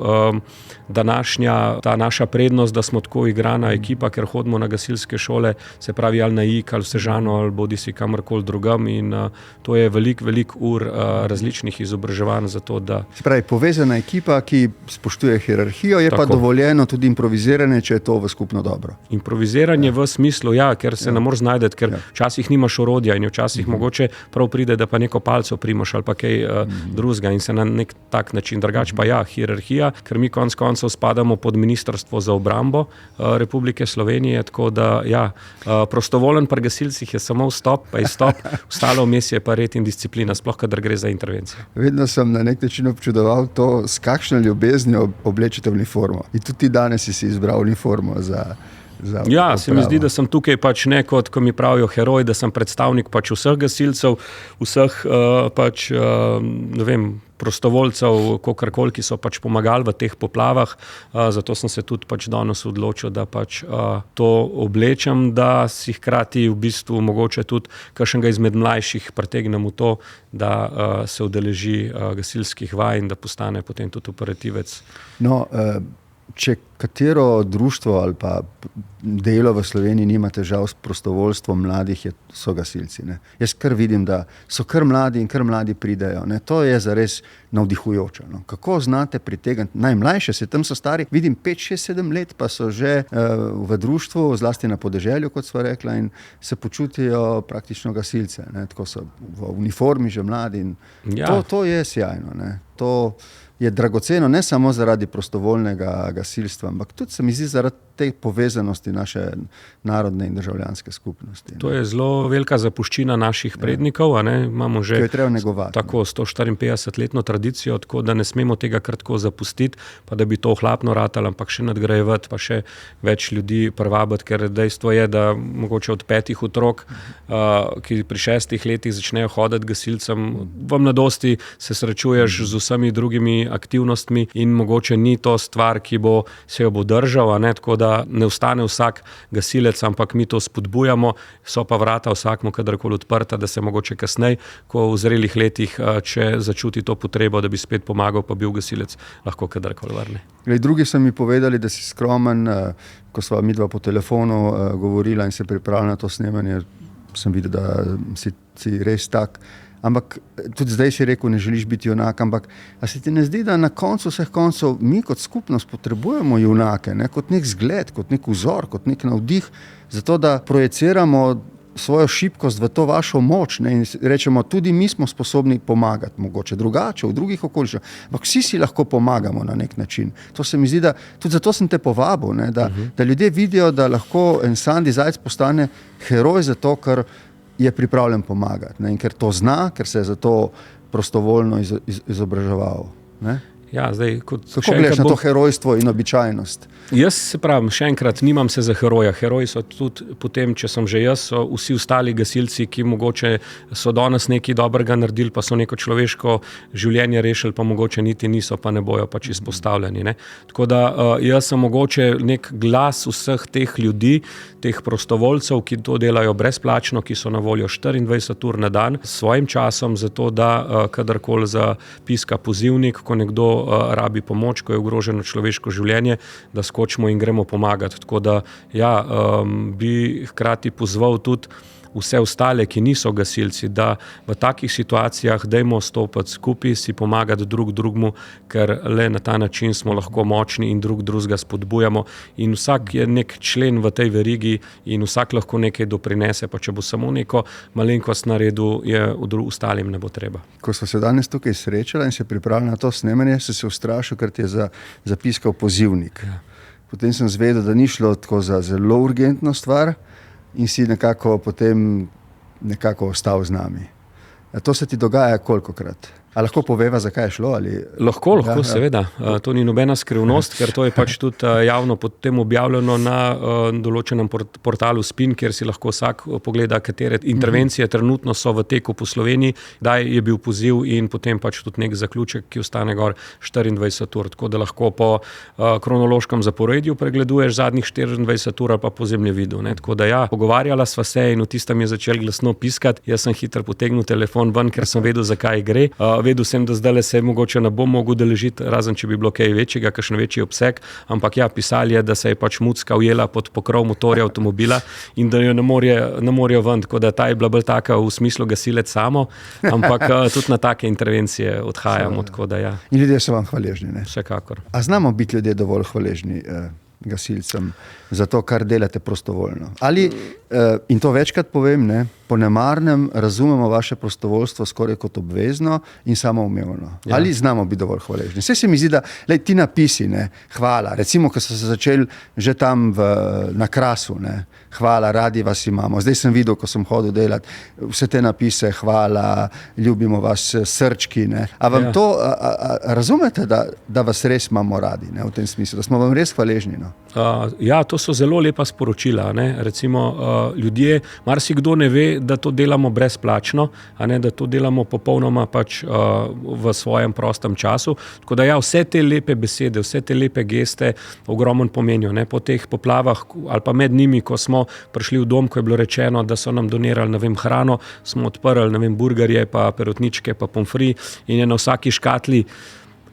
današnja ta naša prednost, da smo tako uigrana ekipa, ker hodimo na gasilske šole, se pravi ali na IK ali v Sežano ali bodisi kamorkoli drugam in to je velik ur različnih izobraževanj za to, da... Se pravi, povezana ekipa, ki spoštuje hierarhijo, je tako. Pa dovoljeno tudi improviziranje, če je to v skupno dobro. Improviziranje v smislu, ker se ne moreš znajdeti, ker včasih nimaš orodja in včasih mogoče prav pride, da pa neko palco primaš ali pa kaj drugega in se na nek tak način drugače pa hierarhija, ker mi konec koncev spadamo pod Ministrstvo za obrambo Republike Slovenije, tako da prostovoljen pri gasilcih je samo vstop, pa izstop, ostalo vmes je pa red in disciplina, sploh kadar gre za intervencijo. Vedno sem na nek način občudoval to, s kakšno ljubeznijo oblečete uniformo. In tudi ti danes si izbral uniformo za se mi zdi, da sem tukaj pač ne kot, ko mi pravijo heroj, da sem predstavnik pač vseh gasilcev, vseh prostovoljcev, kakorkoli, ki so pač pomagali v teh poplavah, zato sem se tudi pač danes odločil, da pač to oblečem, da si hkrati v bistvu mogoče tudi kakšnega izmed mlajših pritegnem v to, da se udeleži gasilskih vaj in da postane potem tudi operativec. Če katero društvo ali pa delo v Sloveniji nima težav s prostovoljstvom mladih, so gasilci. Jaz kar vidim, da so kar mladi pridejo. To je zares navdihujoče. Kako znate pritegniti najmlajše, se tam so stari, vidim 5, 6, 7 let, pa so že v društvu, zlasti na podeželju, kot sva rekla, in se počutijo praktično gasilce. Tako so v uniformi že mladi. To je sjajno. To je dragoceno ne samo zaradi prostovoljnega gasilstva, ampak tudi se mi zdi zaradi te povezanosti naše narodne in državljanske skupnosti. To je zelo velika zapuščina naših prednikov, imamo že tako 154-letno tradicijo, tako da ne smemo tega kar tako zapustiti, pa da bi to ohlapno ratalo, ampak še nadgrajevati, pa še več ljudi privabiti, ker dejstvo je, da mogoče od 5 otrok, ki pri 6 letih začnejo hoditi gasilcem, v mladosti se srečuješ z vsemi drugimi aktivnostmi in mogoče ni to stvar, ki se jo bo držal, tako da ne ostane vsak gasilec, ampak mi to spodbujamo, so pa vrata vsakmu kadarkoli odprta, da se mogoče kasneje, ko v zrelih letih, če začuti to potrebo, da bi spet pomagal, pa bil gasilec, lahko kadarkoli vrne. Drugi so mi povedali, da si skromen, ko sva midva po telefonu govorila in se pripravila na to snemanje, sem videl, da si res tak. Ampak tudi zdaj si rekel, ne želiš biti junak, ampak a se ti ne zdi, da na koncu vseh koncev mi kot skupnost potrebujemo junake, kot nek zgled, kot nek vzor, kot nek navdih, zato da projeciramo svojo šibkost v to vašo moč in rečemo, tudi mi smo sposobni pomagati, mogoče drugače, v drugih okoliščinah, ampak vsi si lahko pomagamo na nek način. To se mi zdi, da tudi zato sem te povabil, da ljudje vidijo, da lahko en Sandi Zajc postane heroj zato, ker je pripravljen pomagati, in ker to zna, ker se je za to prostovoljno izobraževal. Kako gledaš na to herojstvo in običajnost? Jaz se pravim, še enkrat, nimam se za heroja. Heroji so tudi potem, če sem že jaz, so vsi ostali gasilci, ki mogoče so danes nekaj dobrega naredili, pa so neko človeško življenje rešili, pa mogoče niti niso, pa ne bojo pač izpostavljeni. Tako da jaz sem mogoče nek glas vseh teh ljudi, teh prostovoljcev, ki to delajo brezplačno, ki so na voljo 24 ur na dan, s svojim časom, zato da kadarkoli zapiska pozivnik, ko nekdo rabi pomoč, ko je ogroženo človeško življenje, da skočimo in gremo pomagati. Tako da bi hkrati pozval tudi vse ostale, ki niso gasilci, da v takih situacijah dajmo stopiti skupaj, si pomagati drug drugmu, ker le na ta način smo lahko močni in drug drugega spodbujamo in vsak je nek člen v tej verigi in vsak lahko nekaj doprinese, pa če bo samo neko malenkost naredil, je ostalim ne bo treba. Ko smo se danes tukaj srečali in se pripravili na to snemanje, sem se ustrašil, ker ti je zapiskal pozivnik. Potem sem zvedel, da ni šlo tako za zelo urgentno stvar, in si potem nekako ostal z nami. To se ti dogaja kolikokrat? A lahko poveva, zakaj je šlo? Ali... Lahko, seveda. To ni nobena skrivnost, ker to je pač tudi javno potem objavljeno na določenem portalu Spin, kjer si lahko vsak pogleda, katere intervencije trenutno so v teku po Sloveniji, kdaj je bil poziv in potem pač tudi nek zaključek, ki ostane gor 24 ur. Tako da lahko po kronološkem zaporedju pregleduješ zadnjih 24 ur pa po zemljevidu. Tako da pogovarjala sva se in v tistem je začel glasno piskati. Jaz sem hitro potegnil telefon ven, ker sem vedel, zakaj gre. Vedel sem, da zdaj se mogoče ne bom mogel udeležiti, razen če bi bilo kaj večjega, kakšen večji obseg, ampak pisali je, da se je pač mucka ujela pod pokrov motorja avtomobila in da jo ne morejo ven, tako da ta je bila bolj taka v smislu gasilec samo, ampak tudi na take intervencije odhajamo. In ljudje so vam hvaležni, ne? Vsekakor. A znamo biti ljudje dovolj hvaležni gasilcem za to, kar delate prostovoljno? Ali, in to večkrat povem, ne, po nemarnem razumemo vaše prostovoljstvo skoraj kot obvezno in samoumevno. Ali znamo biti dovolj hvaležni? Vse se mi zdi, da ti napisi, ne, hvala, recimo, ko so se začeli že tam na Krasu, ne, hvala, radi vas imamo. Zdaj sem videl, ko sem hodil delati, vse te napise, hvala, ljubimo vas, srčki, ne. A vam to, razumete, da vas res imamo radi, ne, v tem smislu, da smo vam res hvaležni, no? To so zelo lepa sporočila, ne. Recimo, ljudje, marsikdo ne ve, da to delamo brezplačno, da to delamo popolnoma pač v svojem prostem času. Tako da vse te lepe besede, vse te lepe geste ogromno pomenijo. Ne. Po teh poplavah ali pa med njimi, ko smo prišli v dom, ko je bilo rečeno, da so nam donirali, hrano, smo odprli, burgerje, pa perutničke, pa pomfri in je na vsaki škatli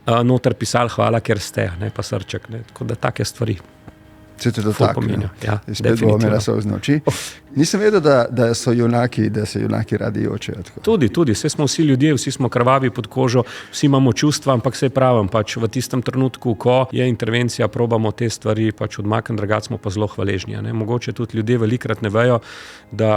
noter pisali hvala, ker ste, ne, pa srček. Ne. Tako da take stvari. Se te dotakne. Spet bo imela solzne oči. Nisem vedel, da se junaki radi jočejo. Tudi. Vse smo vsi ljudje, vsi smo krvavi pod kožo, vsi imamo čustva, ampak se pravim, pač v tistem trenutku, ko je intervencija, probamo te stvari pač odmakniti, drugače smo pa zelo hvaležni. Ne? Mogoče tudi ljudje velikrat ne vejo, da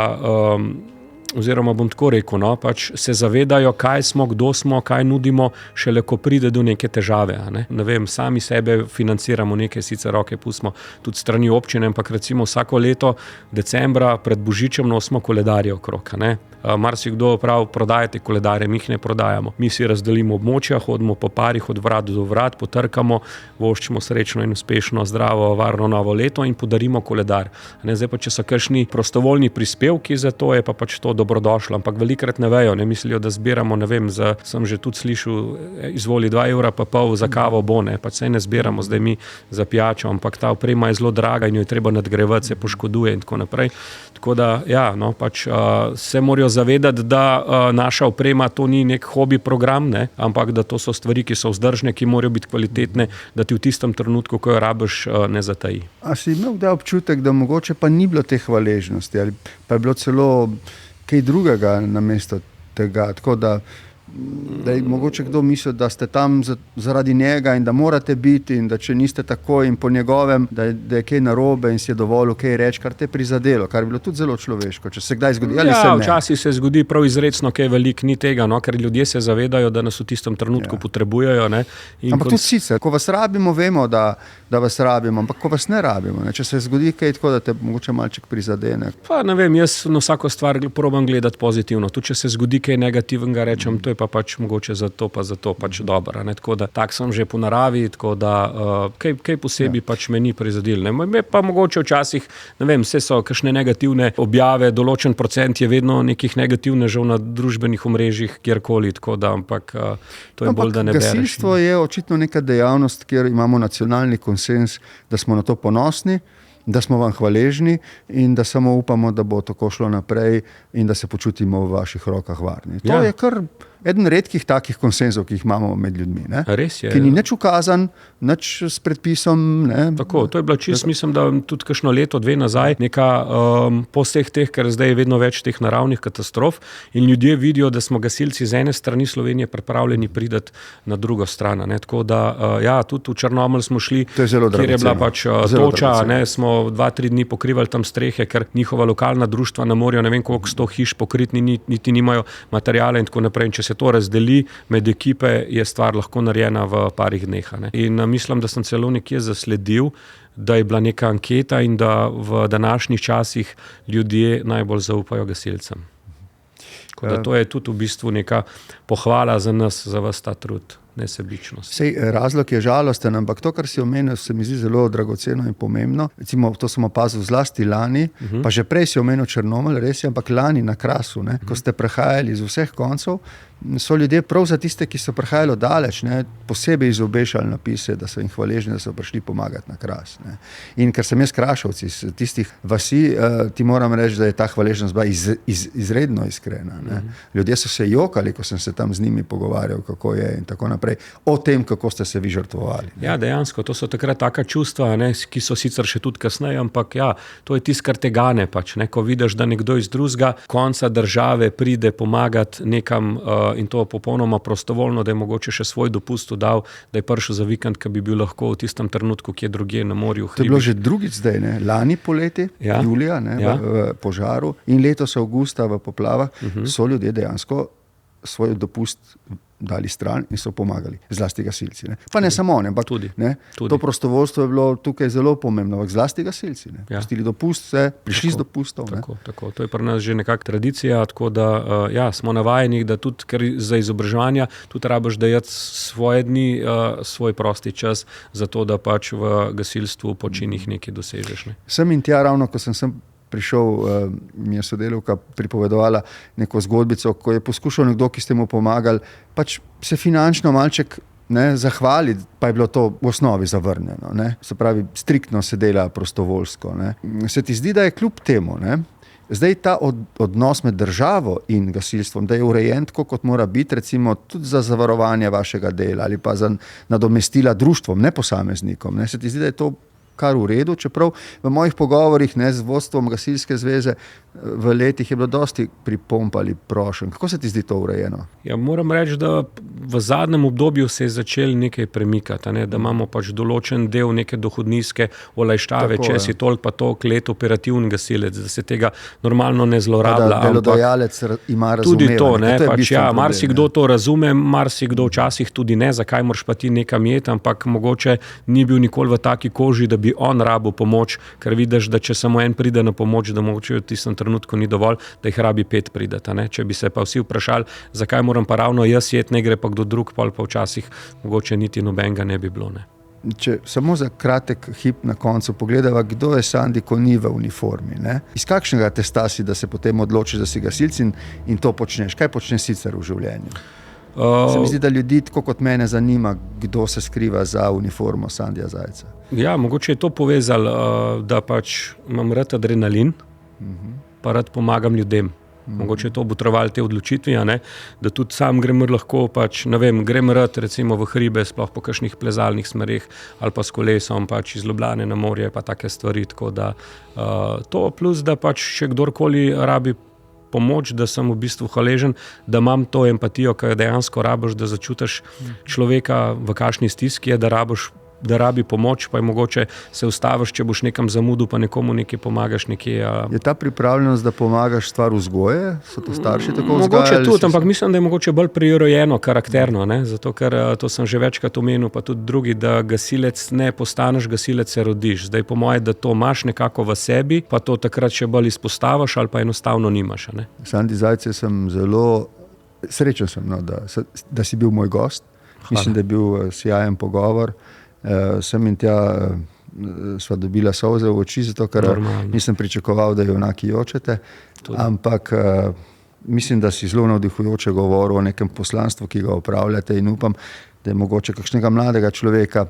oziroma bom tako rekel, pač se zavedajo, kaj smo, kdo smo, kaj nudimo, šele ko pride do neke težave. Ne vem, sami sebe financiramo nekaj, sicer roke pustimo tudi strani občine, ampak recimo vsako leto decembra pred Božičem nosimo koledarje okrog. Marsikdo prav, prodajate koledarje, mi jih ne prodajamo. Mi si razdelimo območja, hodimo po parih od vrat do vrat, potrkamo, voščimo srečno in uspešno, zdravo, varno novo leto in podarimo koledar. Zdaj pa, če so kakšni prostovoljni prispevki za to, je pa pač to dobrodošlo, ampak velikrat ne vejo, ne mislijo, da zbiramo, ne vem, sem že tudi slišal, izvoli 2,5 evra za kavo bone, pač se ne zbiramo zdaj mi za pijačo, ampak ta oprema je zelo draga in jo je treba nadgrevati, se poškoduje in tako naprej. Tako da, pač se morajo zavedati, da naša oprema to ni nek hobi program, ne, ampak da to so stvari, ki so vzdržne, ki morajo biti kvalitetne, da ti v tistem trenutku, ko jo rabiš, ne zataji. A si imel občutek, da mogoče pa ni bilo te hvaležnosti ali pa je bilo celo kaj drugega namesto tega, tako da je mogoče kdo misli, da ste tam zaradi njega in da morate biti in da če niste tako in po njegovem, da je kaj narobe in si je dovolj kaj reči, kar te je prizadelo, kar je bilo tudi zelo človeško, če se kdaj zgodi ali se ne. Včasih se zgodi prav izrecno kaj veliko, ni tega, ker ljudje se zavedajo, da nas v tistem trenutku potrebujejo. Ne? Ampak tudi sicer, ko vas rabimo, vemo, da vas rabimo, ampak ko vas ne rabimo, ne? Če se zgodi kaj tako, da te mogoče malček prizadene. Pa ne vem, jaz na vsako stvar probam gledati pozitivno. Tudi če se zgodi kaj negativnega, rečem, to je pa pač mogoče zato pač dobro. Tako da tak sem že po naravi, tako da kaj posebej pač me ni prizadelo. Me pa mogoče včasih, ne vem, vse so kakšne negativne objave, določen procent je vedno nekih negativnežev na družbenih omrežjih, kjerkoli, tako da, ampak to je bolj, da ne bereš. Gasilstvo je očitno neka dejavnost, kjer imamo nacionalni konsens, da smo na to ponosni, da smo vam hvaležni in da samo upamo, da bo tako šlo naprej in da se počutimo v vaših rokah varni. To je kar eden redkih takih konsenzov, ki jih imamo med ljudmi. Ne? Res je. Ki ni nič ukazan, nič s predpisom. Ne? Tako, to je bila čisto, mislim, da tudi kakšno leto, 2 nazaj, neka po vseh teh, ker zdaj je vedno več teh naravnih katastrof in ljudje vidijo, da smo gasilci z ene strani Slovenije pripravljeni priti na drugo stran. Ne? Tako da, tudi v Črnomelj smo šli, kjer je bila pač toča, smo 2-3 dni pokrivali tam strehe, ker njihova lokalna društva ne morejo, ne vem koliko 100 hiš pokriti, niti nimajo materijale in tako naprej. In če se to razdeli med ekipe, je stvar lahko narejena v parih dneh. In mislim, da sem celo nekje zasledil, da je bila neka anketa in da v današnjih časih ljudje najbolj zaupajo gasilcem. Tako da to je tudi v bistvu neka pohvala za nas, za vas ta trud. Nesebičnost. Sej, razlog je žalosten, ampak to, kar si omenil, se mi zdi zelo dragoceno in pomembno. Recimo, to sem opazil zlasti lani, pa že prej si omenil Črnomelj, res je, ampak lani na Krasu, ne, ko ste prehajali iz vseh koncev, so ljudje prav za tiste, ki so prehajali daleč, ne, posebej izobešali napise, da so jim hvaležni, da so prišli pomagati na Kras. Ne. In ker sem jaz Krašovci iz tistih vasi, ti moram reči, da je ta hvaležnost bila izredno iskrena. Ne. Ljudje so se jokali, ko sem se tam z njimi pogovarjal, kako je in tako naprej, o tem, kako ste se vi žrtvovali. Ne. Ja, dejansko, to so takrat taka čustva, ne, ki so sicer še tudi kasneje, ampak ja, to je tisto, kar te gane pač, ne, ko vidiš, da nekdo iz drugega konca države pride pomagati nekam in to popolnoma prostovoljno, da je mogoče še svoj dopust dal, da je prišel za vikend, ki bi bil lahko v tistem trenutku, ki je drugje na morju. To je bilo že drugič zdaj, ne? Lani poleti, julija, ne? V požaru in letos avgusta v poplavah so ljudje dejansko svoj dopust dali stran in so pomagali, zlasti gasilci. Ne? Pa ne samo oni, ampak tudi. To prostovoljstvo je bilo tukaj zelo pomembno, ampak zlasti gasilci. Pustili dopust, prišli z dopustom. Tako. To je pri nas že nekak tradicija, tako da smo navajeni, da tudi za izobraževanja tudi rabiš dajati svoje dni, svoj prosti čas, zato da pač v gasilstvu po činih nekaj dosežeš. Ne? Sem in tja ravno, ko sem prišel, mi je sodelavka pripovedovala neko zgodbico, ko je poskušal nekdo, ki ste mu pomagali, pač se finančno malček zahvaliti, pa je bilo to v osnovi zavrnjeno. Ne? Se pravi, striktno se dela prostovoljsko. Ne? Se ti zdi, da je kljub temu, ne? Zdaj ta odnos med državo in gasilstvom, da je urejen tako, kot mora biti, recimo tudi za zavarovanje vašega dela ali pa za nadomestila društvom, ne posameznikom. Ne? Se ti zdi, da je to kar v redu, čeprav v mojih pogovorih z vodstvom Gasilske zveze v letih je bilo dosti pripomb ali prošenj. Kako se ti zdi to urejeno? Ja, moram reči, da v zadnjem obdobju se je začel nekaj premikati, ne? Da imamo pač določen del neke dohodninske olajšave, če si toliko pa toliko let operativni gasilec, da se tega normalno ne zlorablja. Da delodajalec ima razumevanje. Tudi to, ne? Pač marsikdo to razume, marsikdo včasih tudi ne, zakaj moraš pa ti nekam jeti, ampak mogoče ni bil nikoli v taki koži, da bi on rabil pomoč, ker vidiš, da če samo en pride na pomoč, da mogoče v tistem trenutku ni dovolj, da jih rabi 5 prideta. Ne? Če bi se pa vsi vprašali, zakaj moram pa ravno jaz jeti, ne gre pa kdo drug, pa včasih mogoče niti nobenega ne bi bilo. Ne? Če samo za kratek hip na koncu pogledava, kdo je Sandi, ko ni v uniformi. Ne? Iz kakšnega testa si, da se potem odločiš, da si gasilec in to počneš? Kaj počneš sicer v življenju? Se mi zdi, da ljudi, tako kot mene, zanima, kdo se skriva za uniformo Sandija Zajca. Ja, mogoče je to povezalo, da pač imam rad adrenalin, pa rad pomagam ljudem. Mogoče je to obotrovalo te odločitvi, da tudi sam grem lahko, pač, ne vem, grem rad recimo v hribe, sploh po kakšnih plezalnih smereh ali pa s kolesom, pač iz Ljubljane na morje, pa take stvari, tako da to plus, da pač še kdorkoli rabi pomoč, da sem v bistvu hvaležen, da imam to empatijo, ki jo dejansko rabiš, da začutiš človeka v kakšni stiski, da rabi pomoč, pa je mogoče se ustaviš, če boš nekam zamudil, pa nekomu nekaj pomagaš nekje. Je ta pripravljenost, da pomagaš stvar vzgoje? So to starši tako vzgajali? Mogoče tudi, ampak mislim, da je mogoče bolj prirojeno, karakterno, ne? Zato, ker to sem že večkrat omenil, pa tudi drugi, da gasilec ne postaneš, gasilec se rodiš. Zdaj po moje, da to imaš nekako v sebi, pa to takrat še bolj izpostaviš ali pa enostavno nimaš. Ne? Sandi Zajce, sem zelo srečen, da si bil moj gost. Hvala. Mislim, da je bil sjajen pogovor. Sem in tja sva dobila solze v oči, zato ker nisem pričakoval, da junaki jočete, ampak mislim, da si zelo navdihujoče govoril o nekem poslanstvu, ki ga opravljate in upam, da je mogoče kakšnega mladega človeka,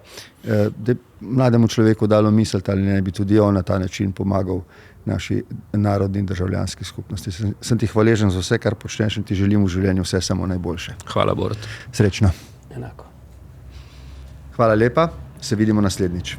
da je mlademu človeku dalo misliti, ali ne bi tudi on na ta način pomagal naši narodni in državljanski skupnosti. Sem ti hvaležen za vse, kar počneš in ti želim v življenju vse samo najboljše. Hvala, Borut. Srečno. Enako. Hvala lepa, se vidimo naslednjič.